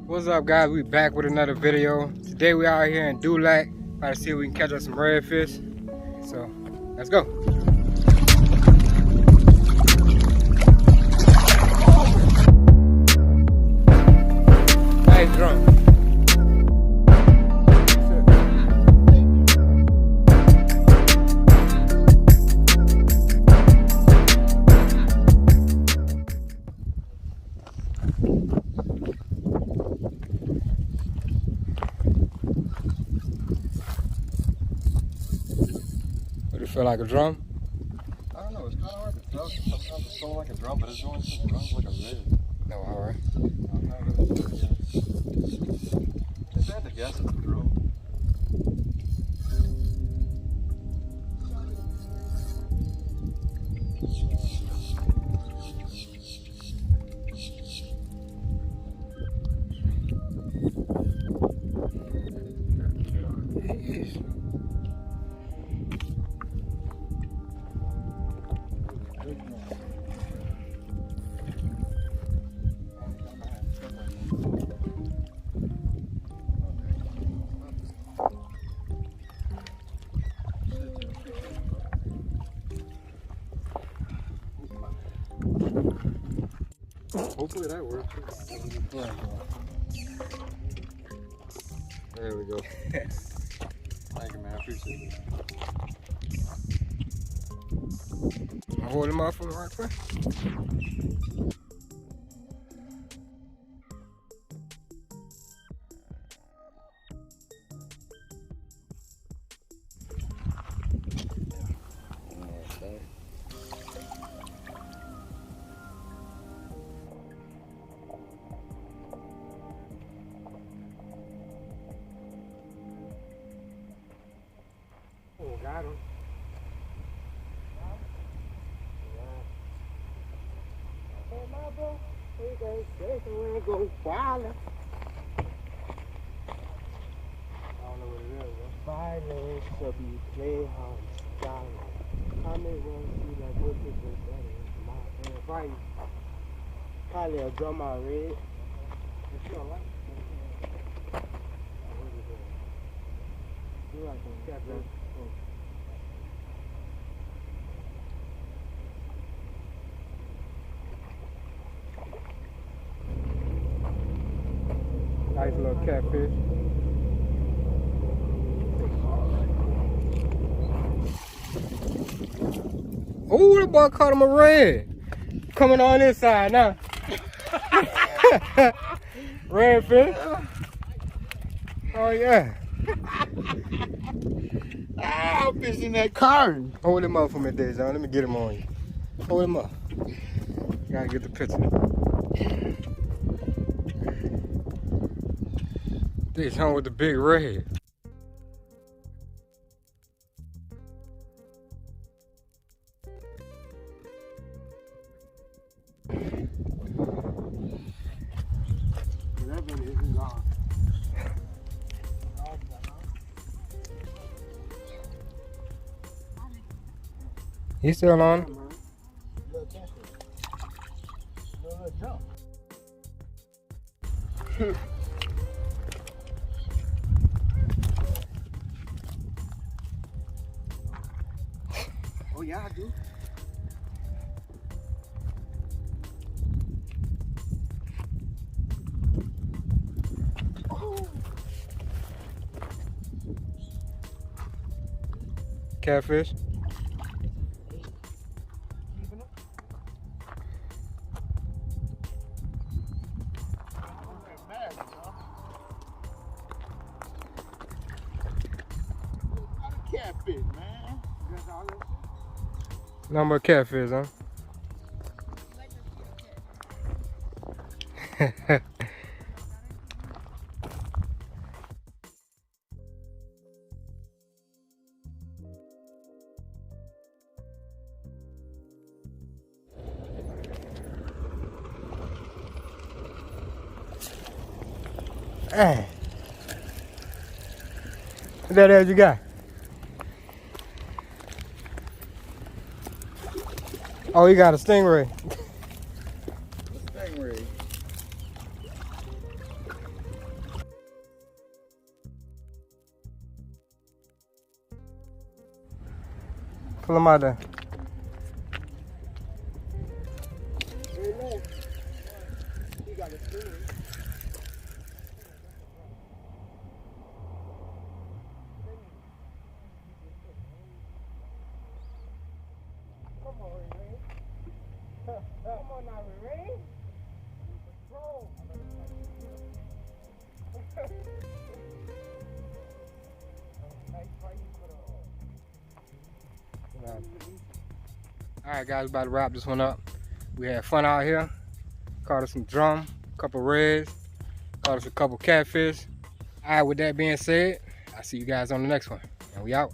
What's up, guys? We back with another video. Today we out here in Dulac, about to see if we can catch us some redfish. So let's go. Nice drum. Would it feel like a drum? I don't know, it's kind of hard to tell. Sometimes it's feeling like a drum, but it's doing some runs like a red. No, alright. I'm not really sure yet. If I had to guess, it's a drum. Hopefully that works. There we go. Thank you, man. I appreciate it. I'll hold him up from the right way. Oh, got him. Hey, my bro, we go chasing, we go wildin'. I don't know what it is, bro. Violence shall be played on silent. I may want to see like what this is better. My hand right. Probably a drum out red. If you don't like it, what is it? You like some catfish? Nice little catfish. Oh, the boy caught him a red. Coming on this side now. Redfish. Oh yeah. I'm fishing that carn. Hold him up for me, Dejan. Let me get him on you. Hold him up. Gotta get the picture. Dejan with the big red. He's still on. Oh yeah, I do. Oh. Catfish. Catfish, man. Number of catfish, huh? Hey. What that else you got? Oh, you got a stingray. Stingray. Pull them out there. Very low. He got a spoon. Come on, Ray. Come on now, Ray. Bro. Alright guys, about to wrap this one up. We had fun out here. Caught us some drum, a couple reds, caught us a couple catfish. Alright, with that being said, I'll see you guys on the next one. And we out.